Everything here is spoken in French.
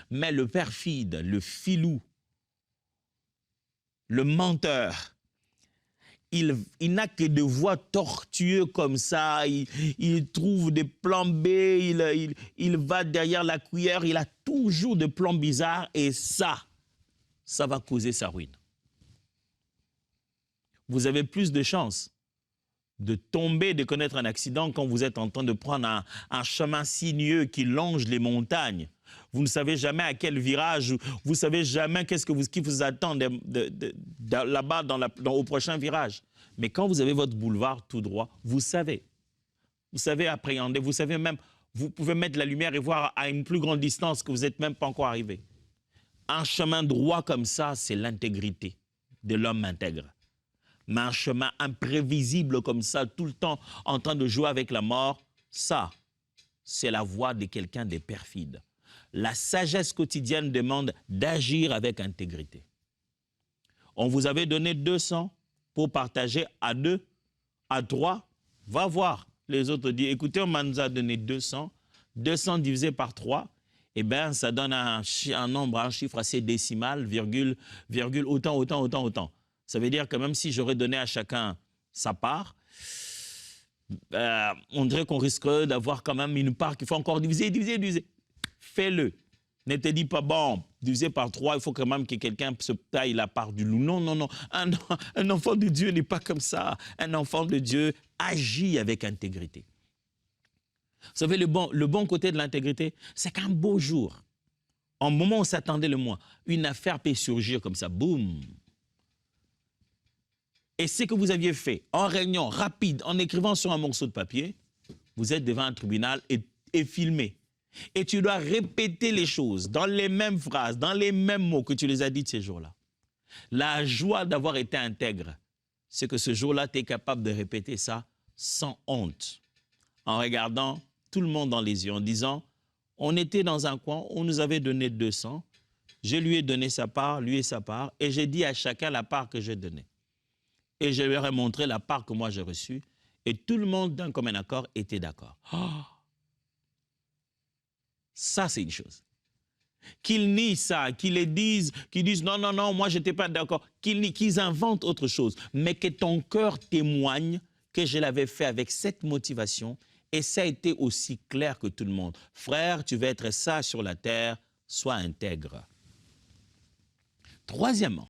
Mais le perfide, le filou, le menteur, il n'a que des voies tortueuses comme ça, il trouve des plans B, il va derrière la cuillère, il a toujours des plans bizarres et ça va causer sa ruine. Vous avez plus de chances de tomber, de connaître un accident quand vous êtes en train de prendre un chemin sinueux qui longe les montagnes. Vous ne savez jamais à quel virage, vous ne savez jamais qui vous attend là-bas au prochain virage. Mais quand vous avez votre boulevard tout droit, vous savez appréhender, vous savez même, vous pouvez mettre la lumière et voir à une plus grande distance que vous n'êtes même pas encore arrivé. Un chemin droit comme ça, c'est l'intégrité de l'homme intègre. Mais un chemin imprévisible comme ça, tout le temps en train de jouer avec la mort, ça, c'est la voie de quelqu'un de perfide. La sagesse quotidienne demande d'agir avec intégrité. On vous avait donné 200 pour partager à 2, à 3, va voir. Les autres disent, écoutez, on nous a donné 200, 200 divisé par 3, eh bien, ça donne un nombre, un chiffre assez décimal, virgule, autant. Ça veut dire que même si j'aurais donné à chacun sa part, on dirait qu'on risquerait d'avoir quand même une part qu'il faut encore diviser. Fais-le. Ne te dis pas, bon, divisé par 3, il faut quand même que quelqu'un se taille la part du loup. Non. Un enfant de Dieu n'est pas comme ça. Un enfant de Dieu agit avec intégrité. Vous savez, le bon côté de l'intégrité, c'est qu'un beau jour, en moment où on s'attendait le moins, une affaire peut surgir comme ça, boum. Et ce que vous aviez fait en réunion rapide, en écrivant sur un morceau de papier, vous êtes devant un tribunal et filmé. Et tu dois répéter les choses dans les mêmes phrases, dans les mêmes mots que tu les as dites ces jours-là. La joie d'avoir été intègre, c'est que ce jour-là, tu es capable de répéter ça sans honte, en regardant tout le monde dans les yeux, en disant, on était dans un coin, on nous avait donné 200, je lui ai donné sa part, lui et sa part, et j'ai dit à chacun la part que j'ai donnée. Et je lui ai montré la part que moi j'ai reçue, et tout le monde, d'un commun accord, était d'accord. Oh! Ça, c'est une chose. Qu'ils nient ça, qu'ils disent non, moi, je n'étais pas d'accord, qu'ils inventent autre chose, mais que ton cœur témoigne que je l'avais fait avec cette motivation, et ça a été aussi clair que tout le monde. Frère, tu veux être ça sur la terre, sois intègre. Troisièmement,